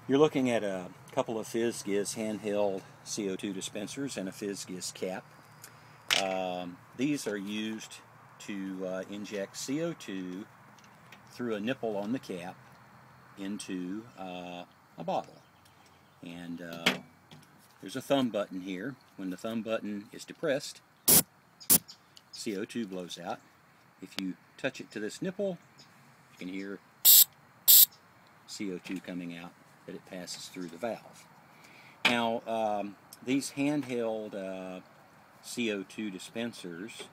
You're looking at a couple of FiZZ handheld CO2 dispensers and a FiZZ cap. These are used to inject CO2 through a nipple on the cap into a bottle. And there's a thumb button here. When the thumb button is depressed, CO2 blows out. If you touch it to this nipple, you can hear CO2 coming out that it passes through the valve. Now, these handheld CO2 dispensers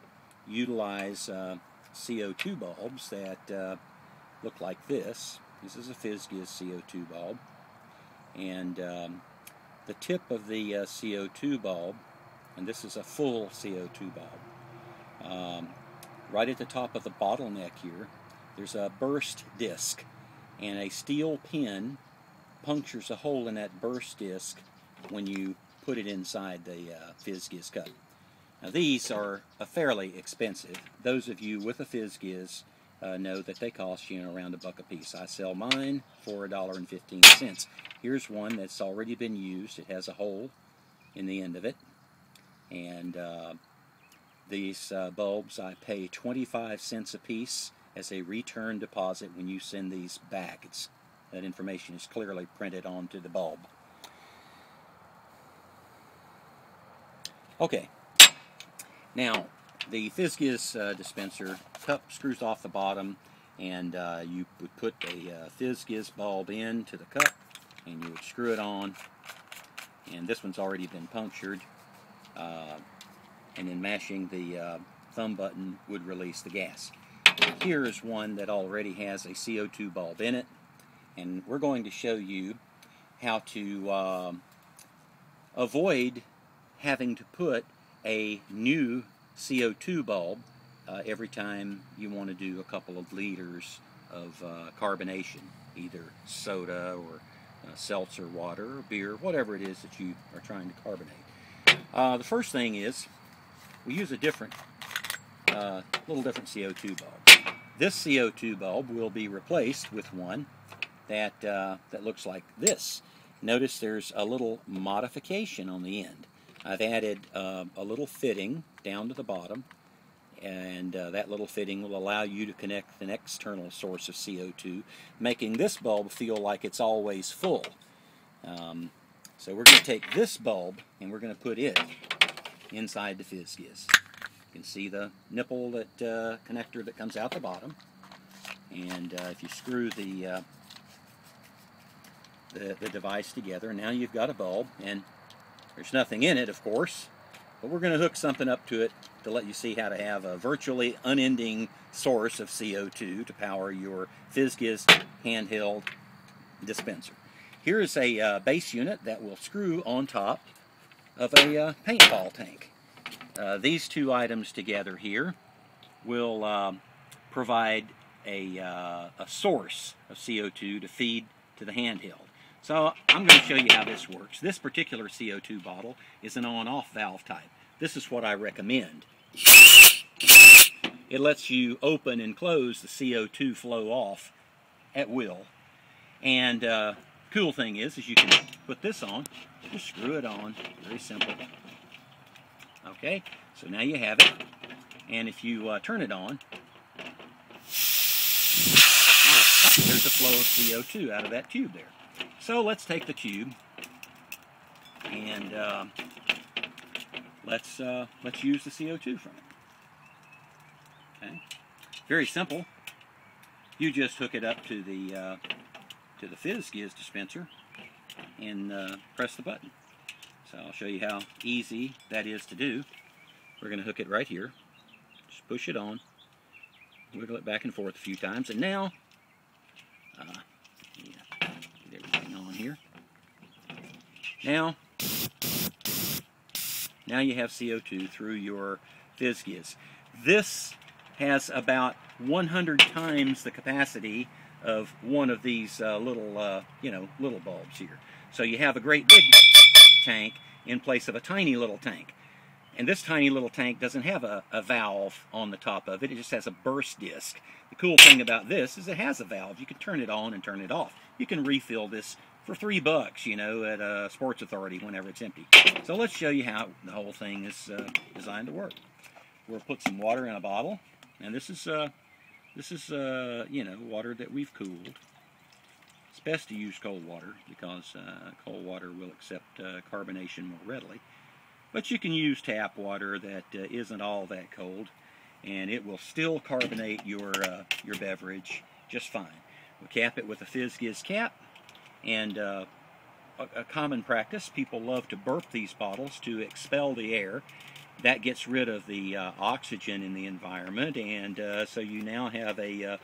utilize CO2 bulbs that look like this. This is a FiZZ CO2 bulb, and the tip of the CO2 bulb, and this is a full CO2 bulb, right at the top of the bottleneck here, there's a burst disc, and a steel pin punctures a hole in that burst disc when you put it inside the FiZZ cup. Now these are fairly expensive. Those of you with a FiZZ know that they cost you around $1 a piece. I sell mine for $1.15. Here's one that's already been used. It has a hole in the end of it, and these bulbs I pay 25 cents a piece as a return deposit when you send these back. That information is clearly printed onto the bulb. Okay, now the FiZZ dispenser cup screws off the bottom, and you would put a FiZZ bulb into the cup, and you would screw it on, and this one's already been punctured, and then mashing the thumb button would release the gas. Here is one that already has a CO2 bulb in it, and we're going to show you how to avoid having to put a new CO2 bulb every time you want to do a couple of liters of carbonation, either soda or seltzer water or beer, whatever it is that you are trying to carbonate. The first thing is we use a little different CO2 bulb. This CO2 bulb will be replaced with one that looks like this. Notice there's a little modification on the end. I've added a little fitting down to the bottom, and that little fitting will allow you to connect an external source of CO2, making this bulb feel like it's always full. So we're going to take this bulb and we're going to put it inside the FiZZ. You can see the nipple connector that comes out the bottom, and if you screw the device together, now you've got a bulb, and there's nothing in it, of course, but we're going to hook something up to it to let you see how to have a virtually unending source of CO2 to power your FiZZ handheld dispenser. Here is a base unit that will screw on top of a paintball tank. These two items together here will provide a source of CO2 to feed to the handheld. So I'm going to show you how this works. This particular CO2 bottle is an on-off valve type. This is what I recommend. It lets you open and close the CO2 flow off at will. And cool thing is you can put this on, just screw it on, very simple. Okay, so now you have it, and if you turn it on, there's a flow of CO2 out of that tube there. So let's take the tube and let's use the CO2 from it. Okay, very simple. You just hook it up to the FiZZ dispenser and press the button. So I'll show you how easy that is to do. We're going to hook it right here. Just push it on, wiggle it back and forth a few times, and now get everything on here. Now you have CO2 through your FiZZ. This has about 100 times the capacity of one of these little bulbs here. So you have a great big tank in place of a tiny little tank. And this tiny little tank doesn't have a valve on the top of it. It just has a burst disc. The cool thing about this is it has a valve. You can turn it on and turn it off. You can refill this for $3, you know, at a Sports Authority whenever it's empty. So let's show you how the whole thing is designed to work. We'll put some water in a bottle, and this is you know, water that we've cooled. It's best to use cold water because cold water will accept carbonation more readily. But you can use tap water that isn't all that cold, and it will still carbonate your beverage just fine. We'll cap it with a FiZZ GiZ cap, and a common practice, people love to burp these bottles to expel the air. That gets rid of the oxygen in the environment, and so you now have a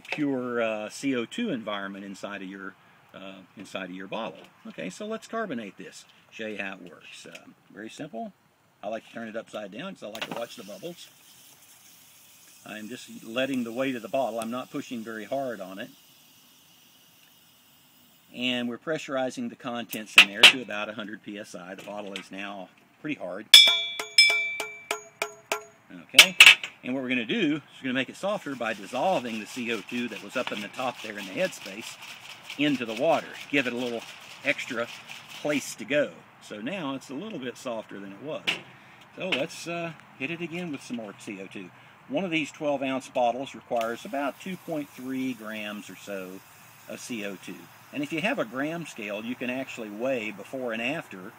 pure CO2 environment inside of your bottle. Okay, so let's carbonate this. Show you how it works. Very simple. I like to turn it upside down because I like to watch the bubbles. I'm just letting the weight of the bottle. I'm not pushing very hard on it. And we're pressurizing the contents in there to about 100 psi. The bottle is now pretty hard. Okay, and what we're going to do is we're going to make it softer by dissolving the CO2 that was up in the top there in the headspace into the water. Give it a little extra place to go. So now it's a little bit softer than it was. So let's hit it again with some more CO2. One of these 12-ounce bottles requires about 2.3 grams or so of CO2. And if you have a gram scale, you can actually weigh before and after.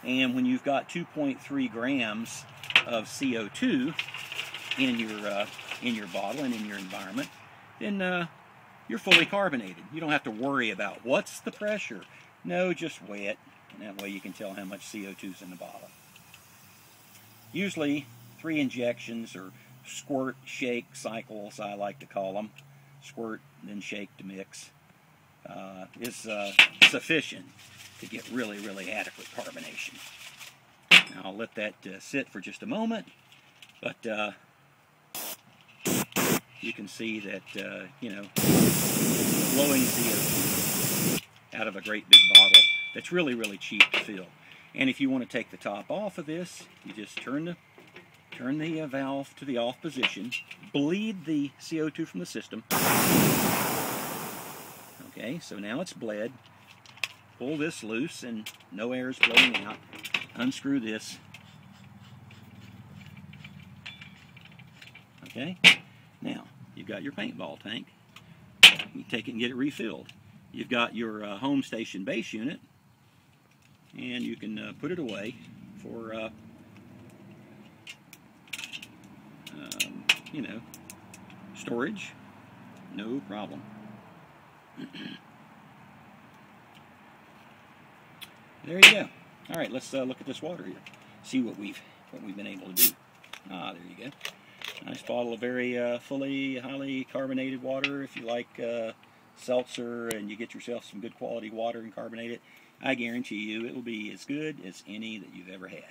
And when you've got 2.3 grams of CO2 in your bottle and in your environment, then you're fully carbonated. You don't have to worry about what's the pressure. No, just weigh it, and that way you can tell how much CO2 is in the bottle. Usually 3 injections, or squirt, shake cycles, I like to call them. Squirt, then shake to mix, is sufficient to get really, really adequate carbonation. Now I'll let that sit for just a moment, but you can see that, you know, blowing CO2 out of a great big bottle that's really, really cheap to fill. And if you want to take the top off of this, you just turn the valve to the off position, bleed the CO2 from the system. Okay, so now it's bled. Pull this loose and no air is blowing out. Unscrew this. Okay, now you've got your paintball tank. You take it and get it refilled. You've got your home station base unit, and you can put it away for you know, storage. No problem. There you go. All right, let's look at this water here. See what we've been able to do. Ah, there you go. Nice bottle of very fully, highly carbonated water. If you like seltzer and you get yourself some good quality water and carbonate it, I guarantee you it will be as good as any that you've ever had.